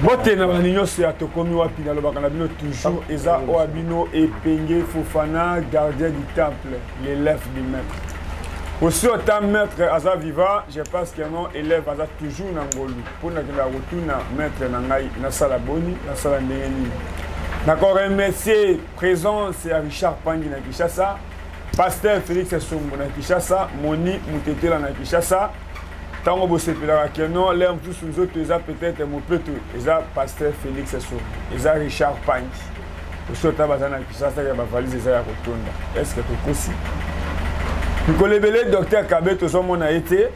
Bote na baninyo se atokomi wapi na lobaka na bino toujours eza oabino epenge Fofana gardien du temple l'élève du maître. Aussi autant maître aza vivant, je pense que non élève aza toujours na ngolu pour na kila retourna maître na ngai na sala boni na sala ndengeni. D'accord, remercier présence à Richard Pangi na Kinshasa, pasteur Félix Songo na Kinshasa, Moni Mutetela na Kinshasa. Tant que vous avez que non, l'air tous nous autres, ils ont peut-être mon plutôt, ils ont pasteur Félix Songo, ils ont Richard Pangi. Aussi autant bazana Kinshasa, il y a ma valise ils ont la rotonde. Est-ce que tu aussi? Nous connaissons le docteur Kabé, tout ça mon a été.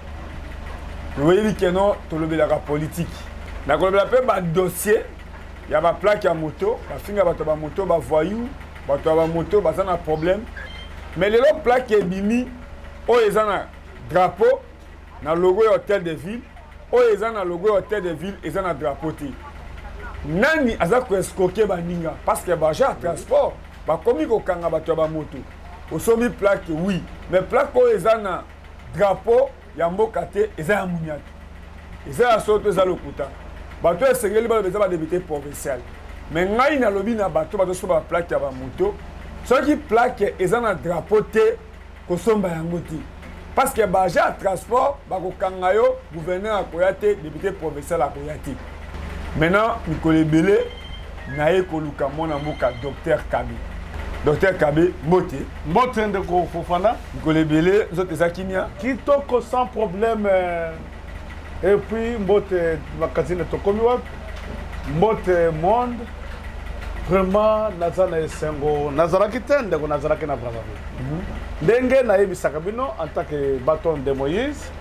Vous voyez que non, tout le la politique. Nous connaissons pas dossier. Il y a ma plaque à moto, la finga ba moto, ba voyou, ba moto, ba ça un problème. Mais les autres plaques est bimi, oh ils ont un drapeau, na logo hôtel de ville, oh ils ont un logo hôtel de ville, ils ont un drapeau ti. Nani azako escoquer ba ninga parce que ba ja transport, ba komi ko kanga ba moto. Au sommet plaque oui, mais plaque oh ils ont un drapeau, ya mboka te, ils ont un munyat. Ils ont un sorte de lokuta. Bato esengeli ba beza ba député provincial. Mais ngai na lobi na bato so ba plaque ya ba moto. Ce qui plaque ezana drapeau te ko somba yango ti. Parce que ba ja transport ba ko kangayo gouverneur akoyate député provincial akoyate. Maintenant Nicolas Belé na ye ko luka mona mboka docteur Kabé. Docteur Kabé Moté. Moté de ko Fofana. Nicolas Belé zote zakimia. Kitoko sans problème. Et puis, Mbote Makazine Tokomiwa, Mbote Monde, vraiment, Nazana Esengo, Nazara Kitende, Nazara Kena Brazzaville. Denge Naïbi Sakabino, en tant que bâton de Moïse,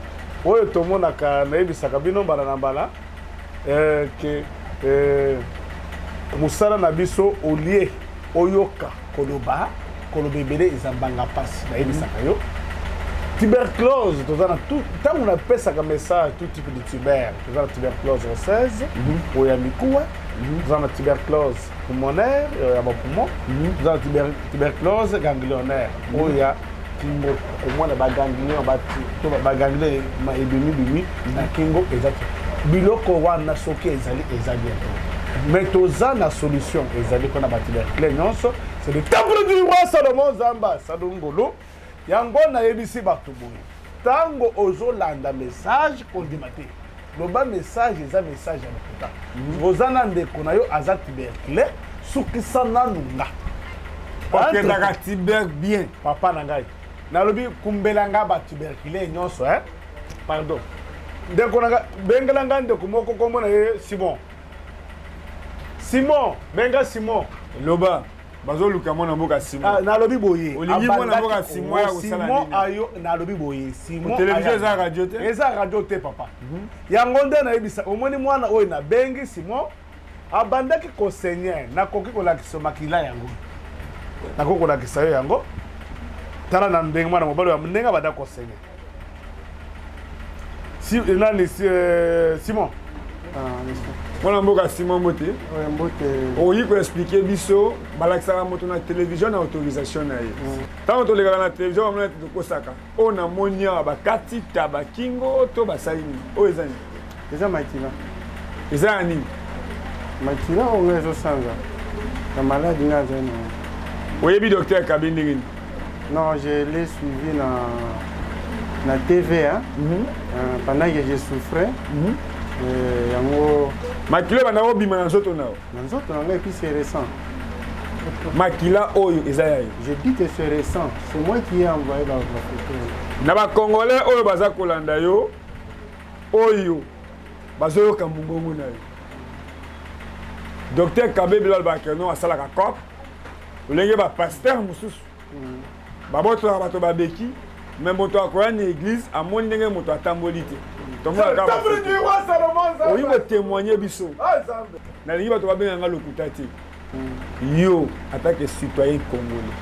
Oyo Tomonaka Naïbi Sakabino, Baranambala, que Moussala Nabiso, Olie, Oyoka, Koloba, Kolobébélé, Isambanga Pass, Naïbi Sakayo. Tuberculose, tout tant on appelle ça comme message, tout type de tuber. Nous avons la tuberculose osseuse, ou la mikoua, nous avons la tuberculose pulmonaire, il y a mon poumon, nous avons la tuberculose ganglionnaire, où il y a au moins la ganglion, la ganglion, ma ébumi, la kingo, exact. Biloko wana soki ezali bientôt. Mais tous la solution, ezali qu'on a la tuberculose, c'est le temple du roi Salomon Zamba, Sadongolo. Yango na yebisi bato boye tango ozolanda message kondimate loba message eza message ya lokuta ozana ndeko na yo aza tuberculeux sukisa nanunga okendaka tuber bien papa na ngai nalobi kumbelanga ba tuberculeux nyonso pardon ndeko na bengelanga ndeko moko kombo na ye Simon benga Simon loba bazo luka mona mboka Simon. Na lobi boye. Olingi mona mboka Simon ya kosala nini? Simon ayo na lobi boye. Simon. Télévision za radio te. Eza radio te papa. Yango nde na yebisa omoni mwana oyo na bengi Simon abandaki ko seigneur na koki ko lakisa makila yango. Na koko lakisa yango. Tala na mbengi mwana mobalo ya mnenga bada ko seigneur. Si nani Simon. Mwana mboka Simon Moté. Oui, pour expliquer biso, balakisaka moto na télévision na autorisation na ye. Tant to legala na télévision on a to kosaka. On a monia ba kati taba kingo to basali. O ezani. Eza Maitila. Ezani. Maitila on ezo sanga. La maladie na zeno. Oui, bi docteur Kabé. Non, je l'ai suivi na TV pendant que je souffrais. Yango Makila bana obima na nzoto nao. Na nzoto na ngai puis c'est récent. Makila oyo ezaya. Je dis que c'est récent. C'est moi qui ai envoyé la photo. Na ba congolais oyo baza kolanda yo oyo bazo ka mbongo na yo. Docteur Kabé Bilal Bakeno asala ka cop. Olenge ba pasteur mususu. Ba boto na bato ba beki, même moto akoya na église amoni ndenge moto atamboli te. Temple du roi Salomon Zamba. Oui, vous témoignez biso. Na lingi bato babenga nga lokuta te. Yo attaque citoyen congolais.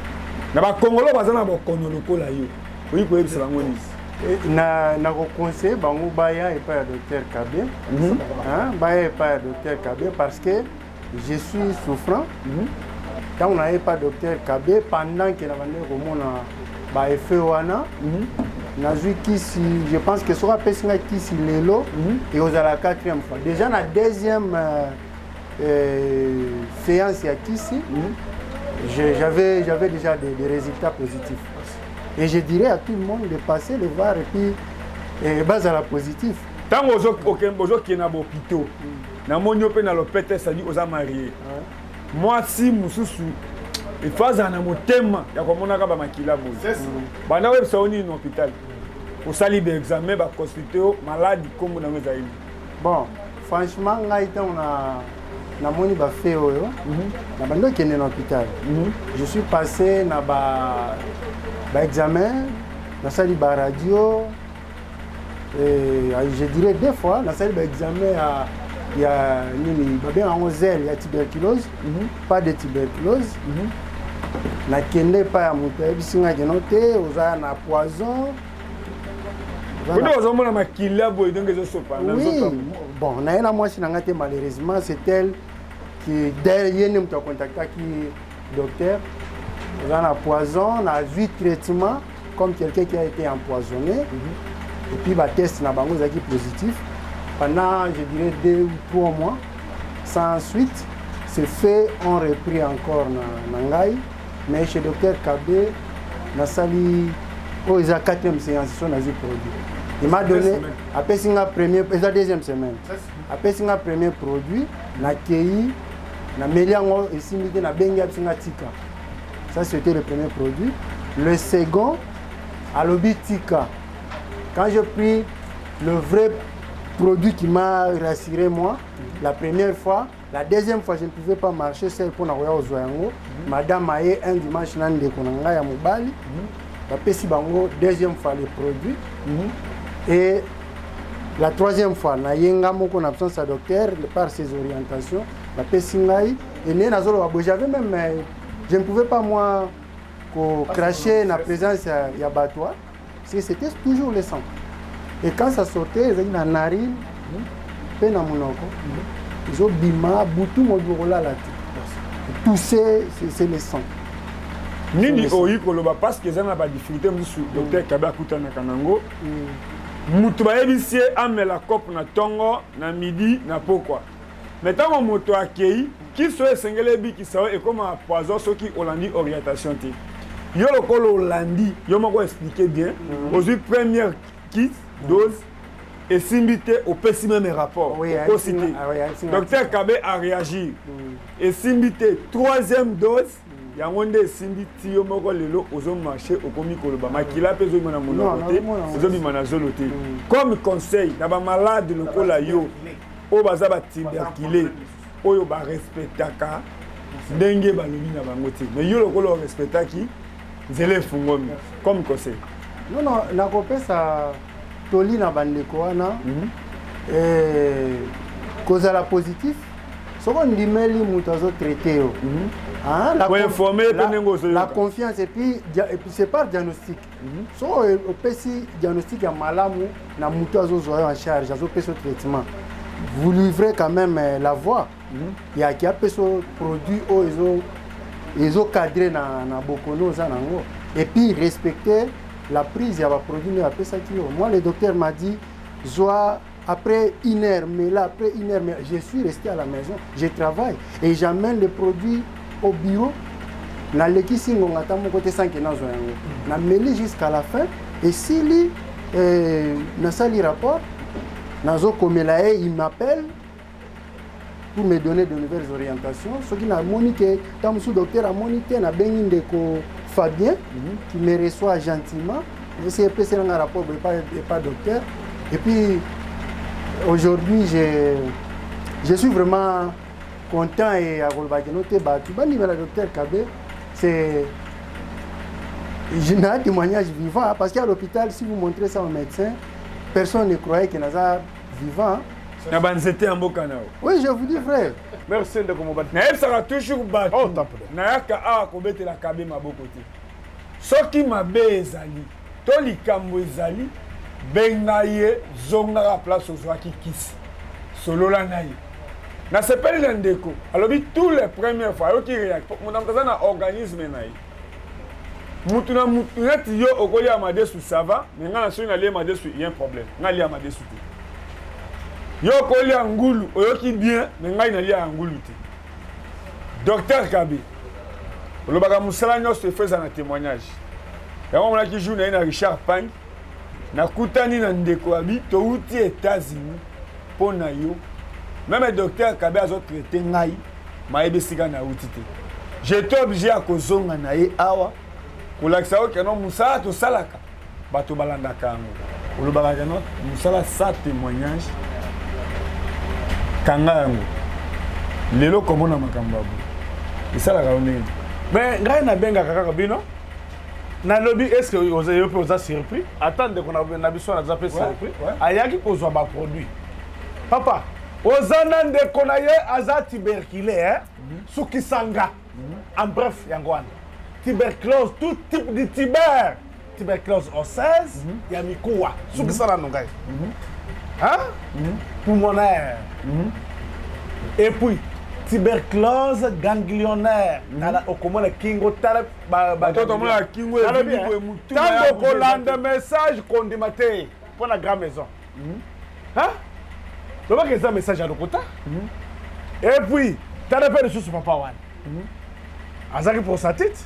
Na ba congolais bazana ba kono lokola yo. Oui, ko yebisa bango ni. Na ko conseiller bango baya et pas docteur Kabé. Baya et pas docteur Kabé parce que je suis souffrant. Quand on n'avait pas docteur Kabé pendant que la bande komona ba effet wana. Je pense que ce sera Pessinga Kissi Lelo et aux à la 4e fois. Déjà, la deuxième séance à Kissi, j'avais déjà des résultats positifs. Et je dirais à tout le monde de passer le voir et puis base à la positif. Tant que vous êtes dans l'hôpital, vous êtes dans l'hôpital, ça dit que vous êtes marié. Moi, si je suis il faut que mon thème, il y a comme on a makila boy. Bana web ça on est dans l'hôpital. Au sali d'examen, ba consulter malade comme on a mes. Bon, franchement, on a moni ba fait oyo. Na bando qui est dans l'hôpital. Je suis passé na ba examen, na sali ba radio et je dirais deux fois na sali ba examen il y a bien en zèle, il y a tuberculose, pas de tuberculose. Na kende pas ya mutu ebisinga kenote oza na poison. Vous avez makila boy donc les sopa. Oui. Bon, na ena moi sinangate malheureusement c'est elle qui derrière nous t'a contacté qui docteur. Oza na poison, na 8 traitements comme quelqu'un qui a été empoisonné. Et puis ba test na bango zaki positif. Pendant, je dirais, 2 ou 3 mois, sans suite, c'est fait, on repris encore Nangai, mais chez le docteur Kabé, na sali, oh, ils ont 4e séance, ils sont dans le produit. Il m'a donné, après la première, la deuxième semaine, après le premier produit, na Kei, na Meliango, et Simité, na Benga, na Tika. Ça, c'était le premier produit. Le second, à l'Obi Tika. Quand j'ai pris le vrai produit qui m'a rassuré moi, la première fois, la deuxième fois je ne pouvais pas marcher, c'est pour n'avoir aux oignons. Madame a eu un dimanche de Konanga ya Mobali, la Pessi Bango, deuxième fois le produit. Et la troisième fois, na yenga moko na absence à docteur par ses orientations, la Pessi Ngai, et né na zolo abo, j'avais même, je ne pouvais pas moi cracher la présence ya Batois, parce que c'était toujours le sang. Et quand ça sortait, ils avaient une narine, puis dans mon ils ont bima, boutou, modourola la tête. Tout c'est le sang. Nini oyi koloba parce que zana ba difficulté musu docteur Kabé Kutana Kanango. Mutu ba ebisie amela cop na tongo na midi na pokwa. Mais tant que moto akei qui soit sengele bi ki sawa et comme poison ce qui olandi orientation ti. Yo le kolo olandi, yo mako expliquer bien. Aujourd'hui première kit dose et simbité au pessimum mes rapports. Oui, docteur Kabé a réagi. Et simbité troisième dose. Il y a un monde simbiti yo moko lelo ozo marché au komi koloba makila pezo mona mona côté ozo bi mana zoloté. Comme conseil na ba malade lokola yo o baza ba tuberculé oyo ba respectaka ndenge balobi na bango te. Mais yo lokolo respectaki zele fungomi comme conseil. Non non na kopesa toli na bandeko wana kozala positif soko ndimeli mutu azo traité yo la confiance et puis c'est par diagnostic so opesi diagnostic ya malamu na mutu azo zo en charge azo peso traitement vous livrez quand même la voie il y a qui a peso produit o ezo cadré na bokono za nango et puis respecter la prise, il y a un produit, moi, le docteur m'a dit, après 1 heure, mais là, après 1 heure, mais je suis resté à la maison, je travaille et j'amène les produits au bureau. Na leki singo ngata mon côté 5 na zo yango. Na mêlé jusqu'à la fin et si lui na sali rapport, na zo komela il m'appelle pour me donner de nouvelles orientations. Ce qui n'a monique, tant que docteur a monique, na bengi ndeko Fabien, qui me reçoit gentiment. Je sais que c'est un rapport, mais pas docteur. Et puis, aujourd'hui, je suis vraiment content et à Golbakenote, le docteur Kabé, c'est un témoignage vivant, parce qu'à l'hôpital, si vous montrez ça au médecin, personne ne croyait qu'il y a vivant. Oui, je vous dis, frère. Merci de comment battre. Mais ça va toujours battre. Oh, t'as peu. Nayaka a kobete la Kabé ma bokote. Soki mabe ezali, to likambo ezali, bengaye zonga la place ozwaki kisi. Solola naye. Na sepeli ndeko. Alobi tous les premières fois yo ki réacte. Mon amtaza na organisme naye. Mutu na mutu neti yo okoli amade sou ça va, mais ngana so na li amade sou il y a un problème. Ngali amade sou. Yo kolia ngulu, oyoki bien, mais ngai na lia ngulu te. Docteur Kabe. Olobaka musala nyonso efeza na témoignage. Yango mona ki jour na Richard Pang. Na kutani na ndeko abi to uti États-Unis pour na yo. Même docteur Kabe azo traiter ngai, ma ebesika na uti te. J'étais obligé à kozonga na ye awa. Kolakisa o keno musala to salaka. Bato balanda kango. Olobaka keno musala sa témoignage. Kanga yango. Lelo komona makambo abu. Esalaka ndenge. Mais ngai na benga kaka bino. Na lobby est-ce que vous avez surpris? Attendez qu'on a na biso na zapé surpris. Ayaki kozwa ba produit. Papa, ozana nde konaye aza tuberculeux hein? Sukisanga. En bref, yangwana. Tuberculose, tout type de tuberculose osseuse, yamikuwa. Sukisana nongai. Hein? Pulmonaire. Et puis tuberculose ganglionnaire. Nala okomona kingo tala ba toto mona kingo e mutu. Tango kolanda message kondimate pour la grande maison. Hein? Tu vois que ça message à l'okota. Et puis tala pe de papa wan. Azaki pour sa tête.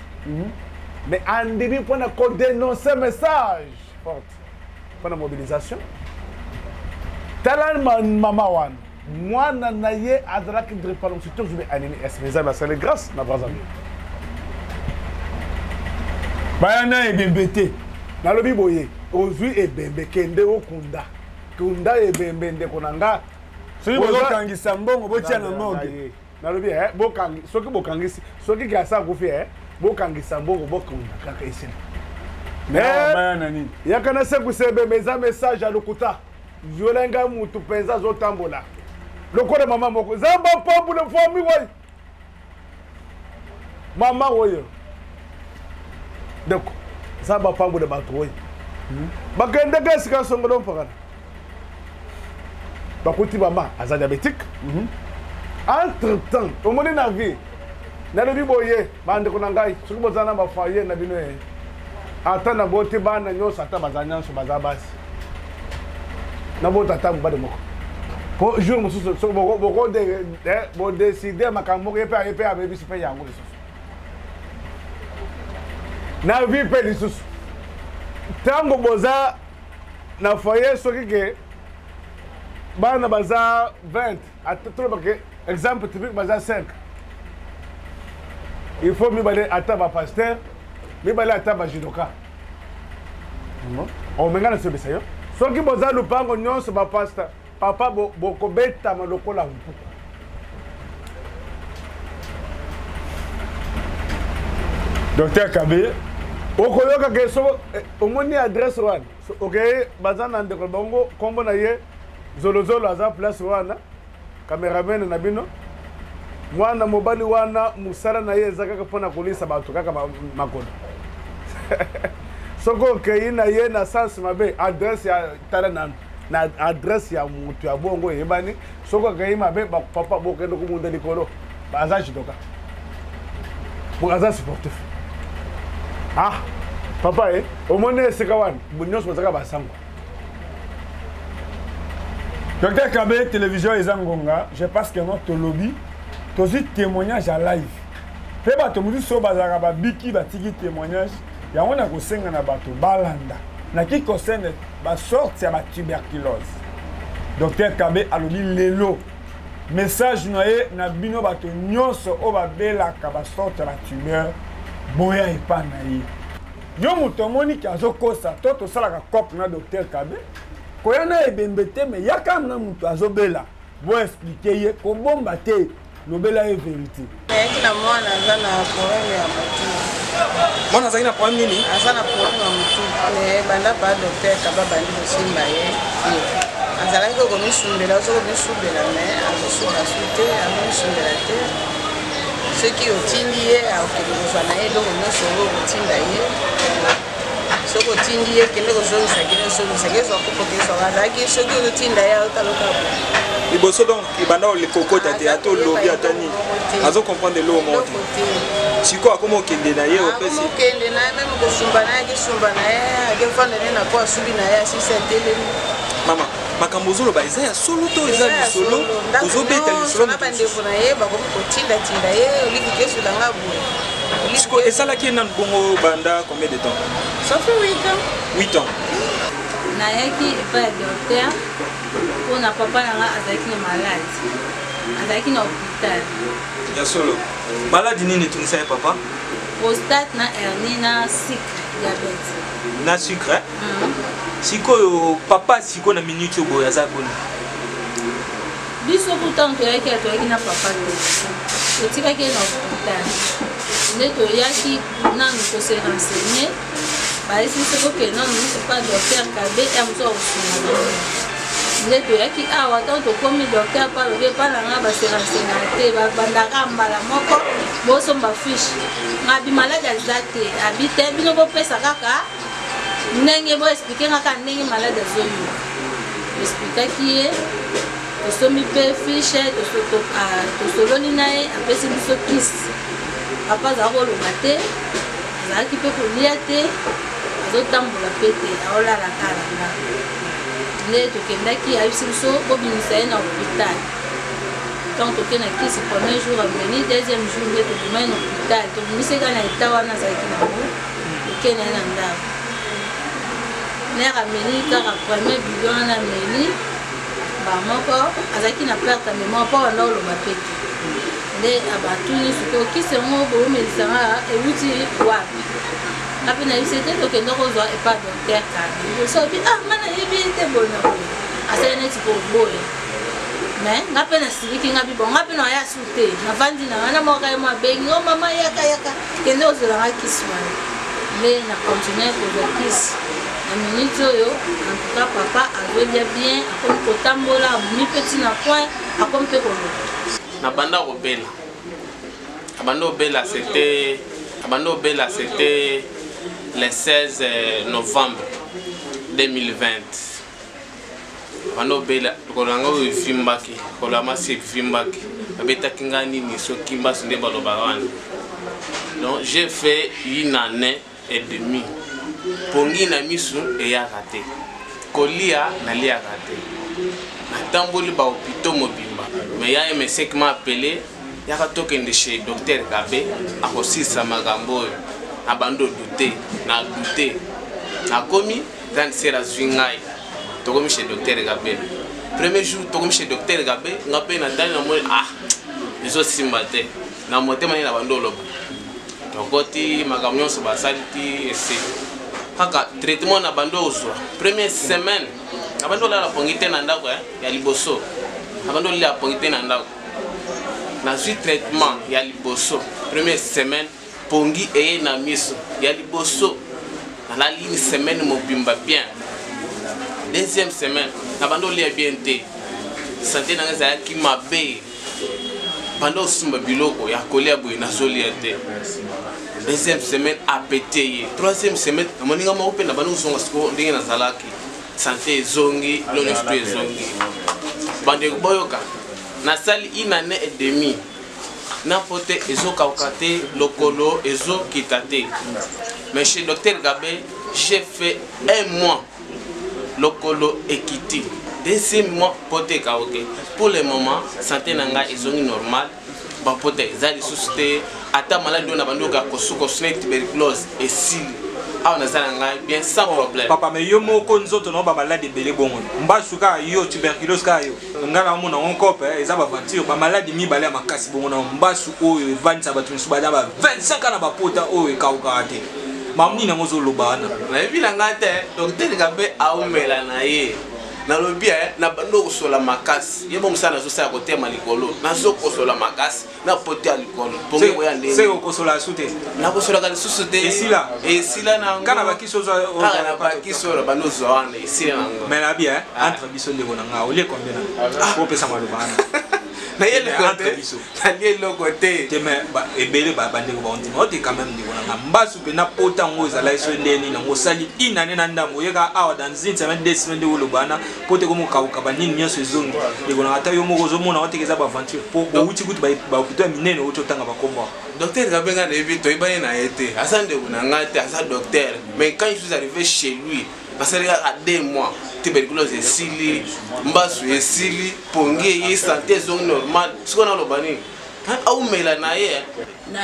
Mais en début pour na dénoncer message forte. Pour la mobilisation. Tala mama wan. Moi, je azalaki de parler surtout je vais animer SMZ c'est grâce na Brazzaville. Bayana et bembete. Na lobi boye, ozui e bembe kende okunda. Kunda e bembe nde konanga. Soki bokangisa mbongo botia na morgue. Na lobi bokangi, soki bokangisi, soki ki asa kofi bokangisa mbongo bokunda kaka ici. Mais bayana ni. Yakana se kusebe meza message à lokuta. Jolenga mutu penza zotambola. Lokole mama moko zamba pambu le fomi woy mama woyo donc zamba pambu le bato woy bakende gasika songolo mpaka bakuti mama aza diabétique entre temps omoni na vie na lebi boye bande ko ngai soki bozana ba foyer na bino ata na boti bana nyosa ata bazanya nso bazabasi na bota tabu bade moko pour jour monsieur beaucoup décider makambo et puis avec bisi pe yango lisusu na vie pe lisusu tango boza na foyer soki ke bana baza 20 atotro parce exemple typique baza 5 il faut mi bale ata ba pasteur mi bale ata ba judoka on mengana se besayo soki boza lupango nyonso ba pasteur papa bokobeta malokola mpuku Docteur Kabe okoyoka ke so omoni adresse wana okay bazana ndeko bongo kombo na ye zolozolo aza place wana cameraman na bino mwana mobali wana musala na ye ezaka pona kolisa bato kaka makodo soko ke ina ye na sens mabe adresse ya tala na adresse ya mutu ya bongo yebani soko ke mabe papa bokendo ko munda likolo baza jidoka baza sportif ah papa omone seka wana bunyoso bazaka basango. Docteur Kabe télévision ezangonga je pense que notre lobby tozi témoignage à live pe bato mutu so bazaka ba biki batiki témoignage yango na kosenga na bato balanda na ki kosene ba sorte ya ba tuberculose. Docteur Kabe alobi lelo message noye na bino bato nyonso o babelaka ba sorte ya ba tumeur boya epa na ye yo moto omoni ki azokosa to tosalaka cope na Docteur Kabe koya na ebembe te me yaka na moto azobela bo explique ye kobomba te lobela ye vérité. Na mwana aza na problème ya mutu. Mwana azali na problème nini? Aza na problème ya mutu. Mais banda pa Docteur Kaba bandi kosimba ye. Azalaki komisumbela ozo komisumbela mais azosuka sute azosumbela te. Soki otindi ye akende kozwa na ye eloko nyonso oyo kotinda ye. Soki otindi ye kende kozongisa kende kozongisa kezwa kopo kezwa azalaki soki ozotinda ye otaloka bo. Liboso donc ibanda olekokota te ato lobi atani azo comprendre lo mot siko akoma okende na ye opesi okende na ye même kosumba na ye kisumba na ye akefanda ne na kwa subi na ye asisa telemi mama makambo ozoloba eza ya solo to eza lisolo ozobeta lisolo na bandeko na ye bakomi kotindatinda ye oliki kesulanga boye siko esalaki ye nanu bongo banda combien de temps? Ça fait 8 ans. 8 ans. Nayaki epai ya docteur mpona papa nanga azalaki na malade azalaki na hôpital ya solo maladi nini etungisa ye papa? prostate na hernie na sucre diabete na sucre sikoyo papa sikoyo na minute oyo boye aza boni biso pourtant toyaki na papa te totikaki na hôpital nde toyaki nanu kose renseigner baisi biso kokende nanu biso pa docteur kabe ya mosu akosunga nde toyaki awa ntango tokomi docteur pa lobi epa nanga base renseigner te babandaka mbala moko bosomba fiche nga bimaladi aza te abi te bino bopesa kaka ndenge boexplike kaka ndenge maladi azoyoka toexplikaki ye tosombi mpe fiche tosololi na ye apesi biso kisi papa azala koloba te azalaki mpe kolia te azotambola mpe te aolala kala nga nde tokendaki ayebisi biso bobimisa ye na hôpital ntango toke na kisi premier jour ameni deuxième jour nde tobima ye na hôpital tobimiseka na eta wana azalaki nango tokende ye na ndako nere ameni kaka premier bidon wana ameni bamoko azalaki na perte ya mémoire mpo banda oloba pe te nde abatuni sikoyo kisi yango bomelisanga ewuti wapi nga mpe nayebisi te tokende kozwa epa docteur kabi sobi nga nayebi te bona boye asali neti koboye mais nga mpe nasiliki nga bibo nga mpe naya su te navandi na wana moko ye mabengi o mama yaka kende ozolanga kisi wana nde na continue kozwa kisi na minute oyo en tout cas papa azolia bien akomi kotambola abumi mpe ntina point akomi mpe koloba na banda obela c'était le 16 novembre 2020 banda obela kolanga oyo evimbaki kolamasi evimbaki babetaki nga nini soki mbaso nde balobaka wana donc j'ai fait 1 année et demie pongi na misu eyaka te kolia naliaka te natamboli bahopito mobimba mais ya MSC qui m'a appelé yaka tokende chez docteur Kabe akosilisa makambo oyo na bando dute nakomi grandisere azwi ngai tokomi chez docteur Kabe premier jour tokomi chez docteur Kabe nga mpe natali namoni ezosimba te na motema nini na bando oloba tokoti makambo nyonso basali ti ese kaka traitement na bando ozwa première semaine na bando olala pongi te na ndako ya liboso na bando olia pongi te na ndako nazwi traitement ya liboso première semaine pongi eye na miso ya liboso nalali une semaine mobimba bien deuxième semaine na bando olia bien te santé nanga ezalaki mabe bando osumba biloko ya kolia boye nazolia te deuxième semaine appété troisième semaine moninga moko mpe na bando ozonga siko ndenge nazalaki santé ezongi lo nyonso to ezongi bandeko boyoka nasali 1 année et demie na pote ezokauka te lokolo ezokita te mais chez docteur Gabe j'ai fait 1 mois lokolo ekiti deuxième mois pote kauke pour le moment santé nanga ezongi normal bapote eza lisusu te ata maladi oyo na bando oyoka kosuka tuberculose esili awa nazala ngai bien sans problème papa mais yo moko nzoto na bamaladi ebele bongo mbasu kaka yo tuberculose kaka yo nga na mona onkope eza baventure bamaladi mibale ya makasi bongo na mbasu oyo evandisa bato misusu bada ba 25 na bapota oyo ekaukaka te mamuni nango ozoloba wana nayebi na ngai te docteur Gabe aumela na ye nalobi na bando kosola makasi ye bomosala nazosala kotema likolo nazokosola makasi na pote ya likolo pongi koya ndenge se okosola su te nakosolaka lisusu te esila nango kana bakisi na bakisi oyo bando ozwa wana esila nango mais nabi entre biso ndeko na nga olie combien na opesa maloba wana nalie eloko te mais ebele bandeko baondima ote quand même ndeko na nga mbasu mpe na pota ngo ezala eso ndeni nango osali 1 année na ndambo oyeka awa dans une semaine 2 semaines nde oloba wana po te komokauka banini nyonso ezongi ndeko na nga ata yo moko ozomona oteka eza baventure po outi kutu bahopito ya minene outi otanga bakombo docteur Gabe nga nayebi toyebani na ye te aza ndeko na nga te aza docteur mais quand je suis arrivé chez lui basalika à 2 mois tuberculose esili mbasu esili pongi ye santé zone normale siko na lobani aumela na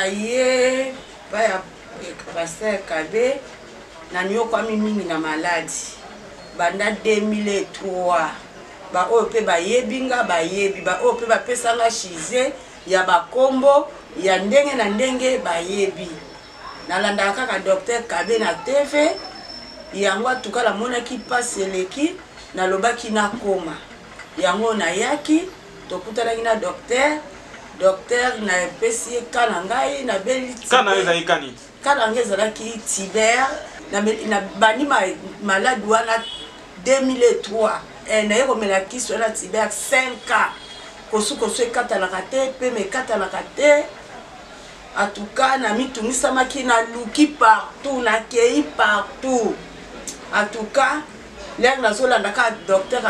ye baya Pasteur Kabe na nyokwami mingi na maladi banda 2003 ba ope ba yebinga ba yebi ba ope ba pesanga chize ya bakombo ya ndenge na ndenge ba yebi nalanda kaka Docteur Kabe na TV yango tukala monaki paseleki na lobaki na koma yango na yaki tokutana na docteur na pesi kana ngai na beli kana ezali kani kana ngeza laki Tiber na bani malade wana 2003 na yeko melaki so na Tiber 5 kosu ekata la kate pe me kata la kate atuka na mitungisa maki na luki partout na kei partout atuka l'air na zolanda ka Docteur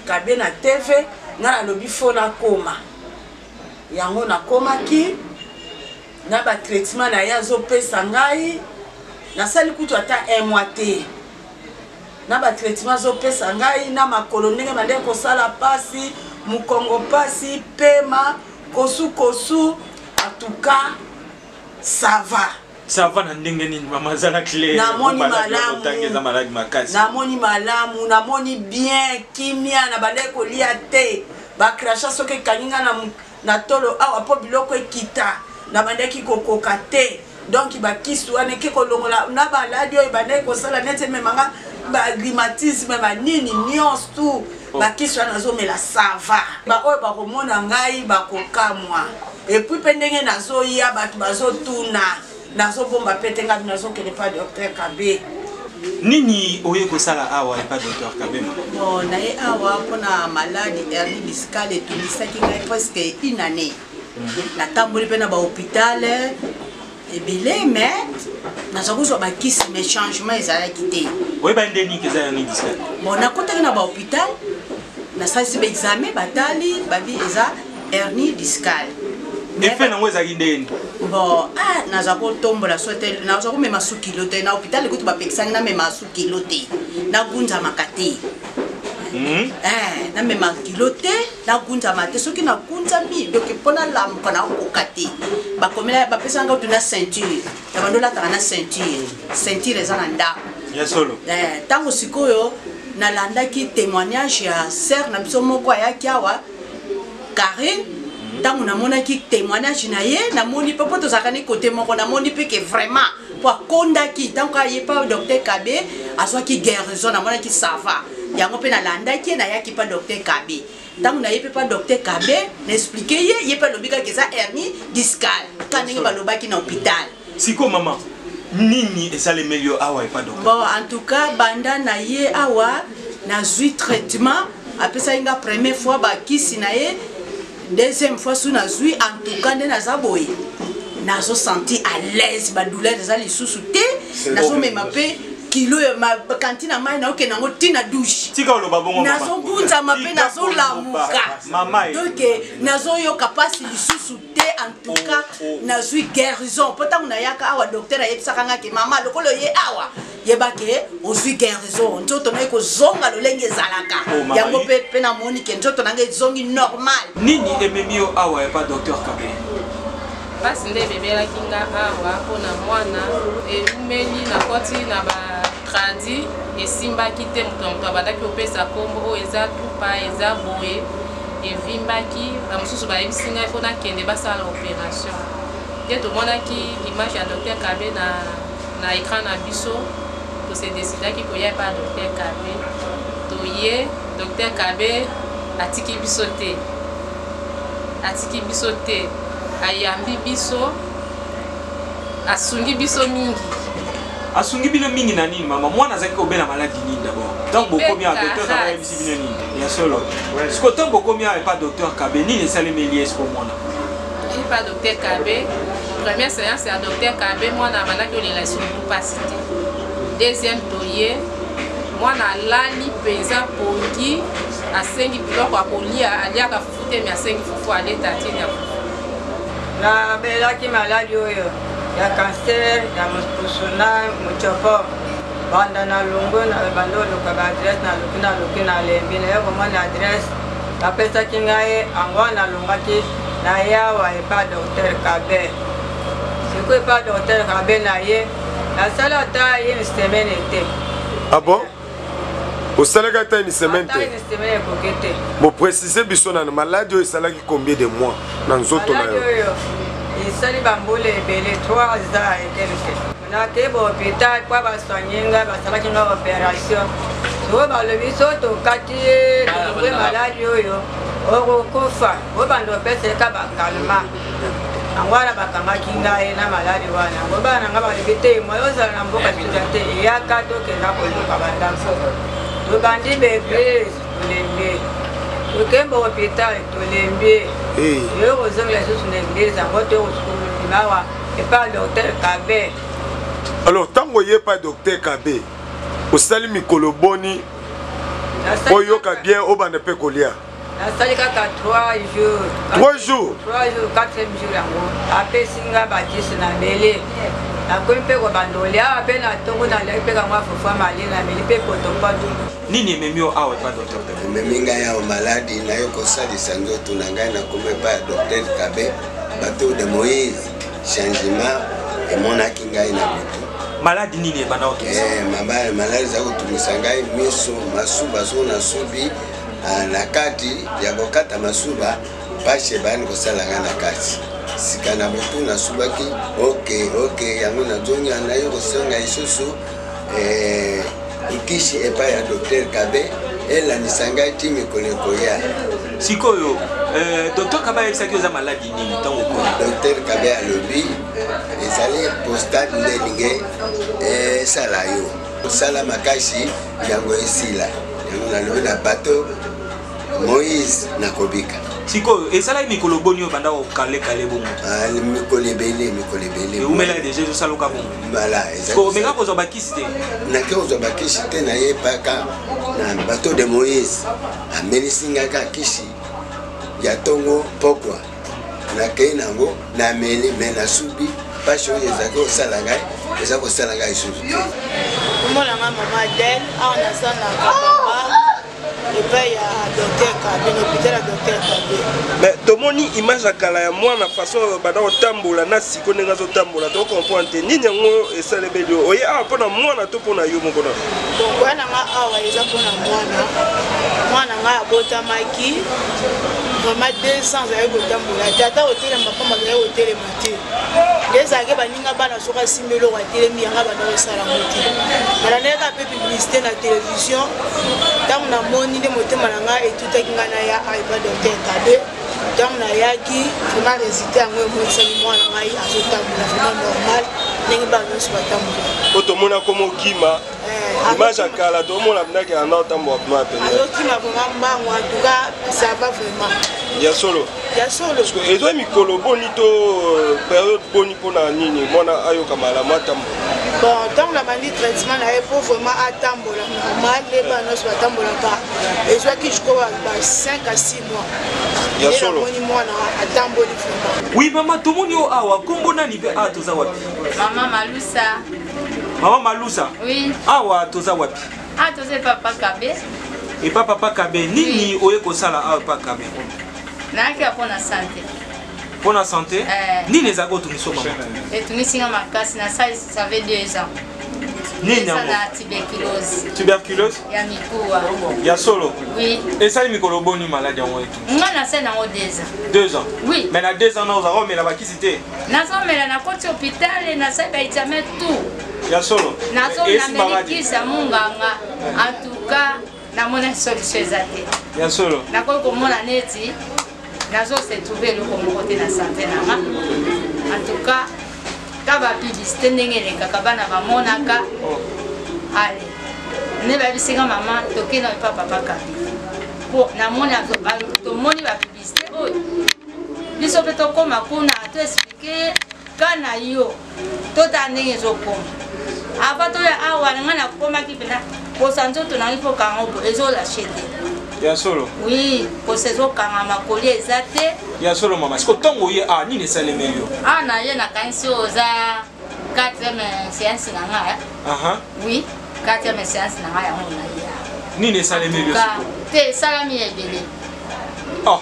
Kabe na TV na lobi fona koma yango na komaki na ba traitement na ya zo pesa ngai na sali kutu ata 1 mois te na ba traitement zo pesa ngai na makolo ndenge bande ko sala pasi mukongo pasi pema kosu atuka ça va na ndenge nini mama zala clair na moni malamu na moni bien kimia na bande ko lia te ba crachat soke kaninga na tolo awa po biloko ekita na bandeki kokoka te donc ba kisu ane ke kolongola na baladi oyo bandeki kosala nete memanga ba rhumatisme ba nini nyonso tout ba kisu ana zomela sava ba oyo ba komona ngai ba kokamwa et puis pendenge nazo ya batu bazo tuna nazo bomba petenga nazo kele pa Docteur Kabe nini oye kosala awa et pas Docteur Kabe bon na ye awa pona maladie hernie discale et tout ça qui est presque une année na tamboli pe na ba hôpital et bilé mais na zakuzo ba kisi mais changement ezala quitté oye ba ndeni ke za hernie discale bon na kota na ba hôpital na sasi ba examen batali ba bi eza hernie discale effet na ngweza kindeni bon na zako tombola sote na zako mema su kilo te na hôpital ekuti ba pekisanga na mema su kilo te na gunza makate na mema kilo te na gunza mate soki na gunza mi donc pona lampa na kokate ba komela ba pesanga tu na ceinture ya bandola ta na ceinture eza na ndako ya solo tango sikoyo na landaki témoignage ya sœur na biso moko ayaki awa Karine tango namonaki témoignage na ye namoni pe po tozakani côté moko namoni pe que vraiment po kondaki tango aye pa Docteur Kabe azwaki guérison namonaki ça va yango pe nalandaki na yaki pa Docteur Kabe tango na ye pe pa Docteur Kabe na expliquer ye pe lobika que ça hernie discale kaninga balobaki na hôpital siko mama nini esale melio awa et pas Docteur bon en tout cas banda na ye awa na zui traitement apesa inga première fois ba kisi na ye deuxième fois sous na zui en tout cas na zaboye nazo senti à l'aise ba douleur za lisusu te nazo mema pe kilo ma cantine mai na oke nango tina douche tika oloba bongo mama nazo gunza mape nazo lamuka mama donc nazo yoka pasi lisusu te en tout cas nazui guérison pota na yaka awa docteur ayebisaka nga ke mama lokolo ye awa yebake ozui guérison nzoto na ko zonga lolenge zalaka yango pe na moni ke nzoto na nge zongi normal nini ememio awa et pas Docteur Kabe basi nde bebelaki nga awa mpona mwana eumeli na koti na batradi esimbaki te moto abandaki kopesa kombo oyo eza tupa eza boye evimbaki bamosusu bayebisi ngai mpo nakende basala opération te tomonaki image ya Docteur Kabe na écran na biso tosedesidaki koya pa Docteur Kabe toye Docteur Kabe atiki biso te ayambi biso asungi biso mingi asungi bino mingi na nini mama mwana azaki kobela maladi nini d'abord tant bokomi à Docteur Kabe bisi bino nini ya solo siko tant bokomi à pas Docteur Kabe nini esalemeli esiko mwana et pas Docteur Kabe première séance ya Docteur Kabe mwana abandaki olela esuluku pasi te deuxième toye mwana alali mpenza pongi asengi biloko akolia aliaka fufu te me asengi fufu aleta tini ya fufu na belaki maladi oyo ya cancer ya mosuna mochopo banda na lungu na banda oluka ba adresse na luki na lembi na yo komona adresse bapesaki ngai yango nalongaki na yawa epa docteur Kabe sikoyo epa docteur Kabe na ye nasala ata ye une semaine ete. Ah bon? Au salaire ata une semaine te? Ata une semaine ekoki te. Bon, précisez biso na maladie oyo esalaki combien de mois na nzoto na yo? Maladie oyo esali bambula ebele 3 ans ekeleke nakei bahôpital mpo basoigne ngai basalaki ngai opération soki balobi so tokati ye tolongwe maladi oyo okokufa obanda opeseka bakalma yango wana bakangaki ngai na maladi wana yango bana ngai balobi te moyo ozala na mboka suda te eyaka tokenda koluka bandamso tobandi baeglise tolembi tokemba hôpital tolembi yo kozongela susu na eglise yango tokosukulimawa epa docteur Kabe. Alors tango ye pa docteur Kabe osali mikolo boni oyoka bien obanda mpe kolia? Nasali kaka 3 jours. 3 jours? 3 jours, 4e jour yango apesi nga bakisi na bele nakomi mpe kobanda olia awa mpe na ntongo naliaki mpe kango afufa mali na meli mpe potopoto. Nini ememi yo awa epa docteur Kabe? Ememi ngai awa maladi nayo kosalisa nzoto na ngai nakomi epa docteur Kabe bato de Moïse changement emonaki ngai na butu. Maladi nini ebanda okisa? Maladi za kotumisa ngai miso masuba so nasubi na kati ya kokata masuba pashe bani kosala ngai na kati sika na butu nasubaki ok yango nazongi nayo kosonga isusu ikishi epa ya docteur Kabe elandisa ngai ti mikolo ekoya. Sikoyo docteur Kabe ayebisaki oza maladi nini ntango okona? Docteur Kabe alobi ezali postade ndelinge esala yo osala makasi yango esila yango nalobi na bato Moïse nakobika. Sikoyo esalaki mikolo boni oyo banda kokalekale bongo? Mikolo ebele umela deja ezosaloka bongo? Omeka kozwa bakisi te? Nake kozwa bakisi te nayebaka na bato de Moïse amenisi ngai kaka kisi ya ntongo pokwa nakei nango nameli me nasubi mpasi oyo ezalaki kosala ngai eza kosala ngai lisusu te. Komona nga mama Adele awa naza na Kabamba epai ya docteur Kabe na hôpital ya docteur Kabe. Mais tomoni image ya kala ya mwana façon banda kotambola na siko ndenge azotambola tokomprendre te nini yango esalebeli oye awa mpona mwana to mpona yo moko na? Bongo wana nga awa eza mpona mwana nga abotamaki vraiment 2 ans azali kotambola te ata kotelema pamba azali kotelema te nde ezalaki baninga bana soki asimbi eloko atelemi yanga banda kosala ngo te nalandeka mpe publicité na télévision ntango namoni nde motema na ngai etutaki ngai na ya epa docteur Kabe ntango nayaki vraiment résultat yango emonisaki mwana ngai azotambola vraiment normal ndenge bana nyonso batambola po tomona komo okima image ya kala tomona ndaki anda otambola bima pene azokima vraiment mbango en tout cas ça va vraiment ya solo ezwa mikolo boni to période boni mpona nini mwana ayoka malamu atambola? Bon, ntango na bandi traitement na ye mpo vraiment atambola normal nde bana nyonso batambolaka ezwaki jusqu'au 5 à 6 mois ya solo moni mwana atamboli vraiment. Oui mama tomoni yo awa kombo nani mpe awa toza wapi? Mama Malusa. Mama Malusa? Oui. Awa toza wapi? Toza papa Kabe. Epa papa Kabe nini oye kosala awa epa Kabe? Nayaki mpona santé. Mpona santé? Nini ezalaki otungiso mama? Etungisinga makasi na ça fait 2 ans. Nini yango? Na tuberculose. Tuberculose? Ya mikuwa. Ya solo? Oui. Esali mikolo boni maladi yango etu? Nga nasali nango 2 ans. 2 ans? Oui. Mais na 2 ans na ozalaka omela bakisi te? Nazomela nakoti hôpital nasali baexamen tout. Ya solo? Nazomela melikisa munganga. En tout cas namona solution eza te. Ya solo? Nakoki komona neti nazose trouve eloko moko te na santé nanga. En tout cas ka bapiblisité ndenge elekaka bana bamonaka ale ne babisinga mama tokenda epa papa Kabe po namoni tomoni bapiblisité oyo biso mpe tokóma kuna toexplike kana yo tota ndenge ezokóma ava toya awa nanga nakómaki mpena posa nzoto nangi mpo kango bo ezolashe te. Ya solo? Oui, posa ezokanga makoli eza te. Ya solo mama siko ntongo oye nini esalemi yo? Na ye nakanisi oyo oza 4e séance na ngai. Oui. 4e séance na ngai yango na ya nini esalemi yo siko te esalami ebele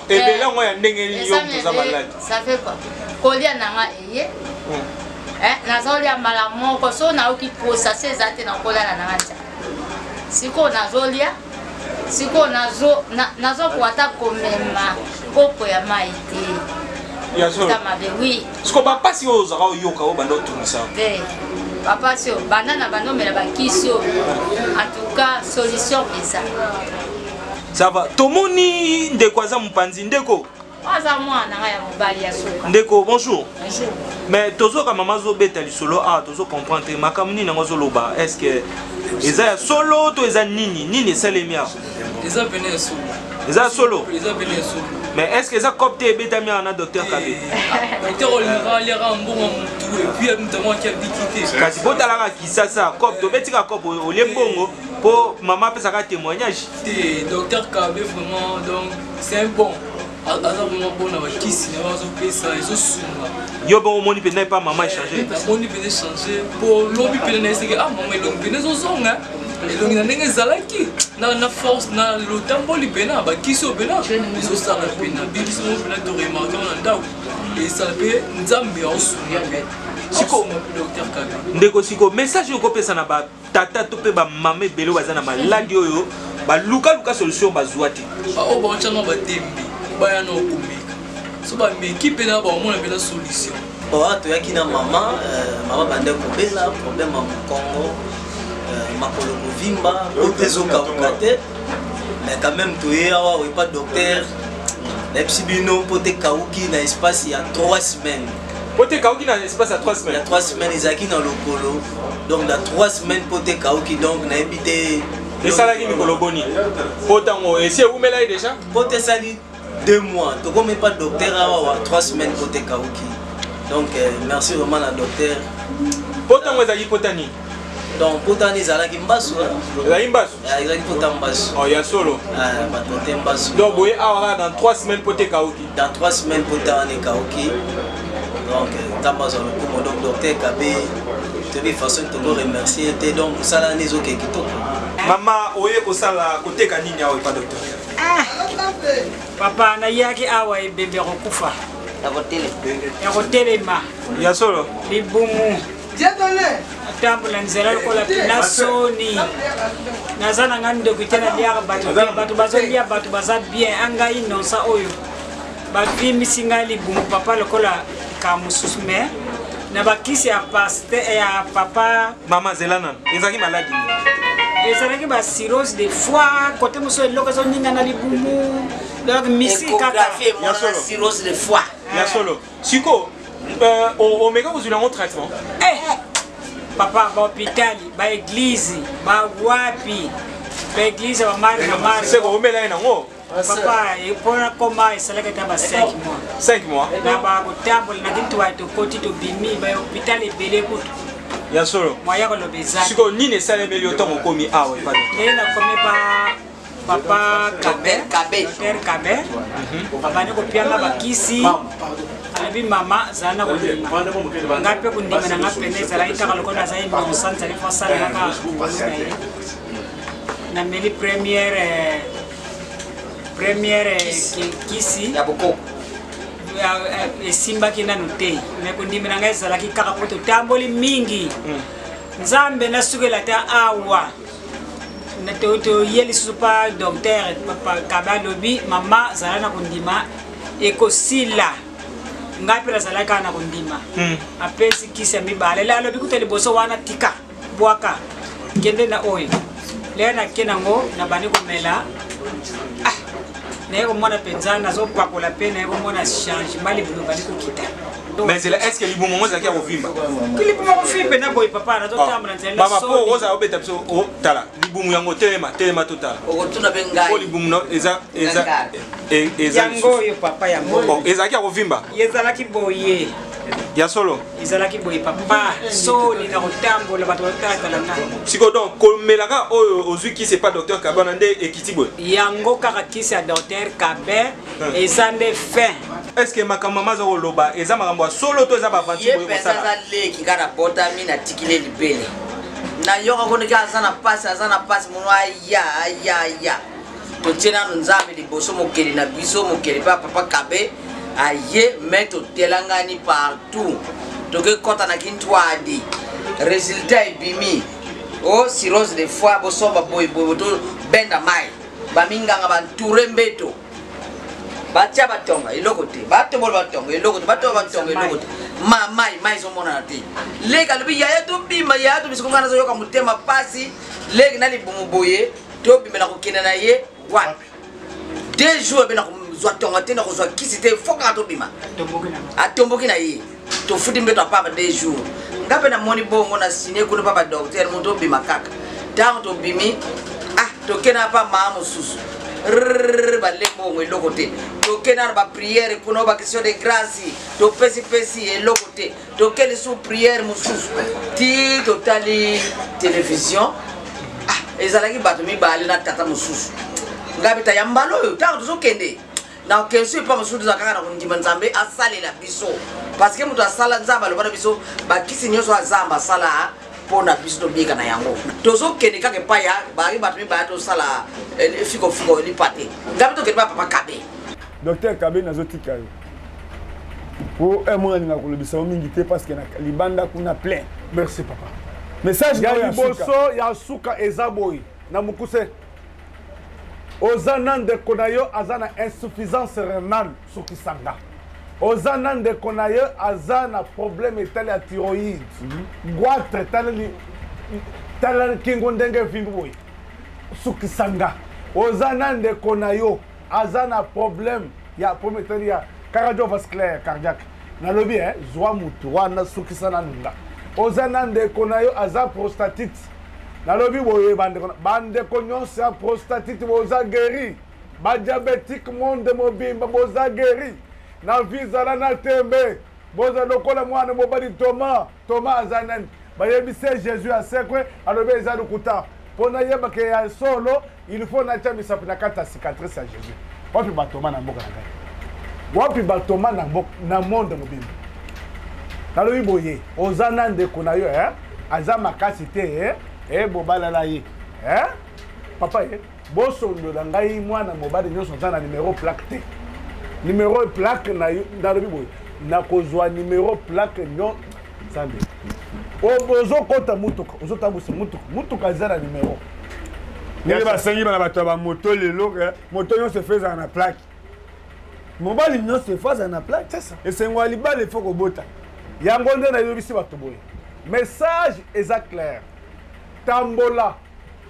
ebele yango ya ndenge nini yo toza maladi ça fait quoi kolia na nga eye nazolia mbala moko so nayoki posa se eza te nakolala na nga ntia sikoyo nazolia sikoyo nazokoka ata komema kopo ya mai te mabe wi siko bapasi oyo ozaka oyoka oyo banda otungisa te bapasi oyo banda na banda omela bakisi oyo en tout cas solution eza ça va tomoni ndeko aza mopanzi ndeko aza mwana ngai ya mobali ya suka ndeko bonjour mais tozoka mama azobeta lisolo awa tozocomprendre te makambo nini yango azoloba est ce que eza ya solo to eza nini esalemi awa eza pene ya solo eza solo eza pene ya solo mais est ce que eza copte ebetami awa na docteur Kabe docteur olingaka aliaka mbongo mutu epuis mutango aki abiki te kasi botalaka kisasa copte obetika cope olie mbongo mpo mama apesaka témoignage te docteur Kabe vraiment donc c'est un bon aza vraiment bon na bakisi na bazopesa ezosunga yo bon omoni mpena epa mama echange omoni mpena echange mpo lobi mpena na eseke mama elongi mpena ezozonga elongi na ndenge ezalaki na force na lotamboli mpena bakisi oyo mpena ezosala mpena biso mo mpena toremarke na ndako esala mpe nzambe aosunga mpe docteur Kabe ndeko siko message okopesa na batata to mpe bamama ebele baza na maladi oyo balukaluka solution bazwa te oyo baotyanga batembi baya na okomeka so bameki mpe na baomona mpe na solution owa toyaki na mama bande kobela problème ya mokongo makolo kovimba po te ezokauka te mais quand même toye awa oyepa docteur nayebisi bino po te kauki na espace ya 3 semaines po te kauki na espace ya 3 semaines ya 3 semaines ezalaki na lokolo donc na 3 semaines po te kauki donc nayebi te esalaki mikolo boni po ntango esi ewumelaki déjà po te esali 2 mois tokomi pas docteur awa 3 semaines côté Kauki donc merci vraiment la docteur potango ezali potani donc potani ezalaki mbasu ezali mbasu ezalaki pota mbasu oh ya solo batote mbasu donc boye awa dans 3 semaines poté Kauki dans 3 semaines pota ane Kauki donc tambazo le comme donc docteur Kabe de façon toko remercier te donc sala nezo ke kitoko mama oye kosala koteka nini awa pa docteur papa na yaki awa ebembe kokufa yakotelema ya solo libumu atambula nzela lokola pina soni naza na nga ndeko te naliaka bato bazolia bato baza bien angai nonsa oyo bavimisi ngai libumu papa lokola ka mosusu me na bakisi ya papa mama zelana ezalaki maladi ezalaki basirose de foie kote mosusu eloko ezoninga na libumu donc misi kaka cirrhose de foie ya solo siko omeka kozwila yango traitement papa bahôpitali baeglise bawapi baeglise bamari na mari seko omela ye nango papa mpona koma esalaki ata ba 5 mois 5 mois na bakotambola na kintu waye tokoti tobimi bahôpitali ebele kutu ya solo moya koloba ezaki siko nini esalemeli yo ntango okomi awa nakomi papa docteur Kabe abandi kopianga bakisi alobi mama zala na kondima nga mpe kondima na nga pene ezalaki taka lokola azali nonsa nzali fosala kaka na ye nameli première kisi esimbaki nanu te me kondima na ngai ezalaki kaka po totamboli mingi nzambe nasukela te awa toye lisusu pa docteur Kabe alobi mama zala na kondima ekosila ngai mpe nazalaki kaka na kondima apesi kisi ya mibale le alobi kuta liboso wana tika bwaka kende na oyo lelo nake nango nabandi komela naye komona mpenza nazopakola mpe naye komona changement libumu bandi kokita mais est-ce que libumu ngo ezalaki ya kovimba libumu kovimba na boye papa nazotambola nzela mama po ozala obeta biso tala libumu yango telema totala okotuna mpe ngai libumu yango oyo papa yango ezalaki ya kovimba ezalaki boye ya solo ezalaki boye papa soni na kotambola bato batalakala nga siko donc komelaka oyo ozwi kisi epa docteur Kabe wana nde ekiti boye yango kaka kisi ya docteur Kabe eza nde fin est ce que makambo mama aza koloba eza makambo ya solo to eza bavanti boye kosala ye pesa aza leki kaka potami na tikile libele na yoka koneki aza na pasi mono aya totie nano nzambe liboso mokeli na biso mokeli mpe papa kabe aye me totelangani partout tokekɔta na kintwadi résultat ebimi o cirrhose de foie bosomba boyeboye to benda mai baminganga banture mbeto batia batonga eloko te batobola batonga eloko te batobola batonga eloko te mai ezomonana te leki alobi yaya tobima yaya tobisiko ngai nazoyoka motema pasi leki na libumu boye tobima na kokende na ye wapi 2 jours ebe na kozwa tonga te na kozwa kisi te fokaka tobima atomboki na ye tofuti mbeto apamba 2 jours nga mpe namoni bongo na signe kuna pa badoktere moto obima kaka ntango tobimi tokena pa maa mosusu balembongo eloko te tokena na bapriere kuna bakestion de grâce topesipesi eloko te tokeli su priere mosusu ti totali télévision ezalaki bato mibale na tata mosusu nga bita ya mbala oyo ntango tozokende na okende epa mosusu tozala kaka na kondima nzambe asalela biso parce que moto asala nzambe aloba na biso bakisi nyonso azamba asala mpona biso tobika na yango tozokende kaka epai ya baki bato mibaya tosala fikofiko lipa te ngabi tokende pa papa kabe docteur kabe nazotika yo po mwana alinga kolobisa mingi te parce que libanda kuna plein. Merci papa. Message ya liboso ya suka eza boy na mukuse ozana ndeko na yo aza na insuffisance rénale soki sanga ozana ndeko na yo aza na problème etali ya thyroïde goitre tala kingo ndenge vingi boy soki sanga ozana ndeko na yo aza na problème ya problème etali ya cardiovasculaire cardiaque nalobi zwa mutu wana soki sana nunga ozana ndeko na yo aza prostatite nalobi boye bandeko nyonso ya prostatite boza guéri badiabétique monde mobimba boza guéri na vizala na tembe boza lokola mwana mobali Thomas aza nani bayebise Jésus asekwe alobi eza lukuta mpona yebake ya solo il faut natia misapi na kati ya cicatrice ya Jésus wapi batoma na mboka na ngai wapi batoma na monde mobimba nalobi boye oza na ndeko na yo aza makasi te bobalala ye papa bosondola ngai mwana mobali nyonso aza na numero plaque te numero plaque nalobi boye nakozwa numero plaque nyo nzambe ozokota mutuka ozotambusa mutuka eza na numero ndenge basengi bana bato ya bamoto lelo moto nyonso efe ezala na plaque mobali nyonso efe azala na plaque esengo ya libala efo kobota yango nde nayebisi bato boye message eza clair tambola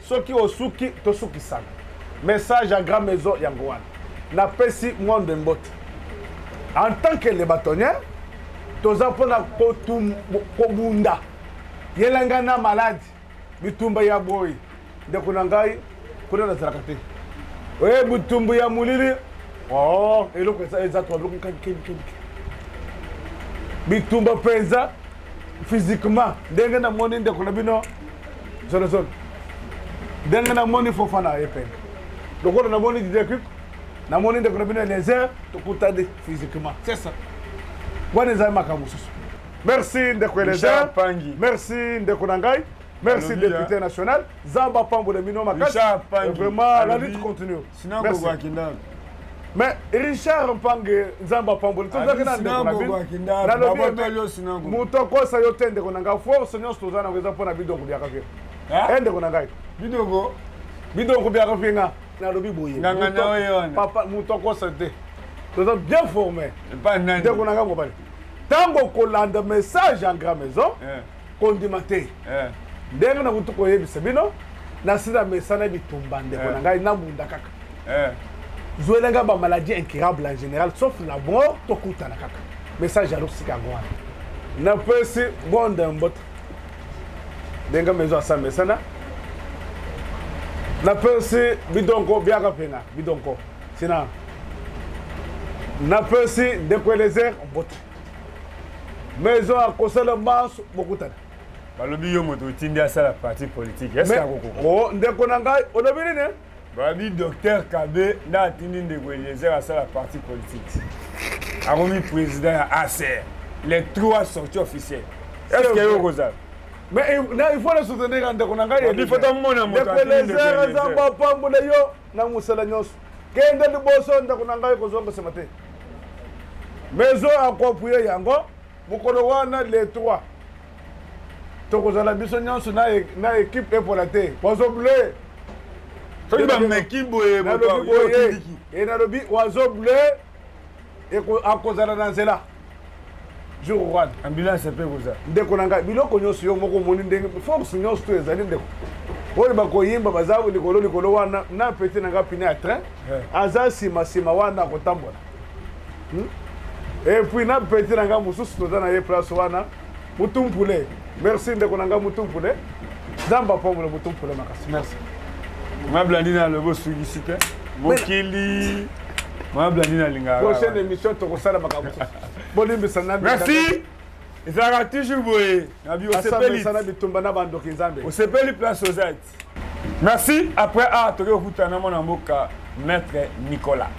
soki osuki tosukisana message ya grand maison yango wana napesi monde mbote en tant que le bâtonnier toza mpona kobunda yelenga na maladi bitumba ya boyi ndeko na ngai kuna nazalaka te bitumbu ya molili eloko eza to biloko nkabikebikebike bitumba mpenza physiquement ndenge namoni ndeko na bino zonezone ndenge namoni Fofana ye pene lokola namoni didekik namoni ndeko na bino Eliezer tokutani physiquement c'est ça wana eza makambo mosusu merci ndeko Eliezer merci ndeko na ngai merci député national Zamba Pambola mino makasi vraiment la lutte continue mais Richard Mpange Zamba Pambola tozaki na ndeko na bino nalobi mutokosa yo te ndeko na ngai force nyonso toza nango eza mpona bidongo biaka vie ndeko na ngai bidongo biaka vie nga nalobi boye papa mutokosa te toza bien formé ndeko na ngai mobali ntango kolanda message en grand maison kondima te ndenge na kutu koyebisa bino nasila mesana bitumba ndeko na ngai nabunda kaka zwelenga bamaladie incurable en général sauf la mort tokutana kaka message ya lokusika yango wana napesi bonde mbote ndenge maison asa mesana napesi bidonko biaka mpenga bidonko sina napesi ndeko Eliezer mbote maison akosala maso bokutana balobi yo moto otindi asala parti politique est-ce que akokoko ndeko na ngai olobi nini babi docteur Kabe nda atindi ndeko Eliezer asala parti politique akomi président ya ACR les 3 sorties officielles est-ce que yo kozala Mais il faut le soutenir quand on a il faut tout le monde les heures zamba pambule yo na musala nyos kende liboso ndako nanga ko zonga ce matin maison a copier yango mukolo wana les 3 tokozala biso nyonso na équipe epolate wazoble soki bameki boye e nalobi wazoble akozala na nzela jour wana ambulance mpe koza ndeko na ngai biloko nyonso yo moko omoni ndenge force nyonso to ezali ndeko oyo bakoyimba baza likolo wana na peti na ngai pine ya train aza nsima wana akotambola epuis na peti na ngai mosusu toza na ye place wana mutumpule merci ndeko na ngai mutumpule nzambe apombola mutumpule makasi merci mablandini alobi osukisi te mokili mablandini alingaka prochaine émission tokosala makambo bolimbisa na merci ezalaka toujours boye nabi osepeli bitumba na bandoki nzambe osepeli place ozati merci après toki okutana na mwana mboka maître Nicolas